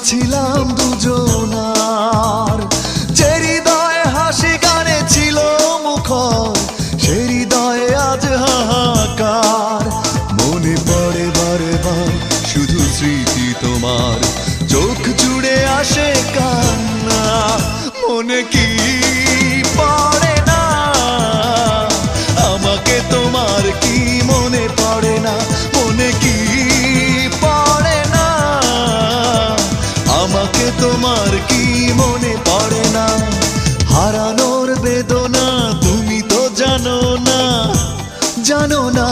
ছিলাম দুজনার, যে হৃদয়ে হাসি গানে ছিল মুখর, সে হৃদয়ে আজ হাহাকার। মনে পড়ে বারে বার শুধু স্মৃতি তোমার, চোখ জুড়ে আসে কান্না। মনে কি পড়ে না আমাকে তোমার, কি মনে পড়ে না? মনে কি পড়ে না আমাকে তোমার, কি মনে পড়ে না? হারানোর বেদনা তুমি তো জানো না, জানো না।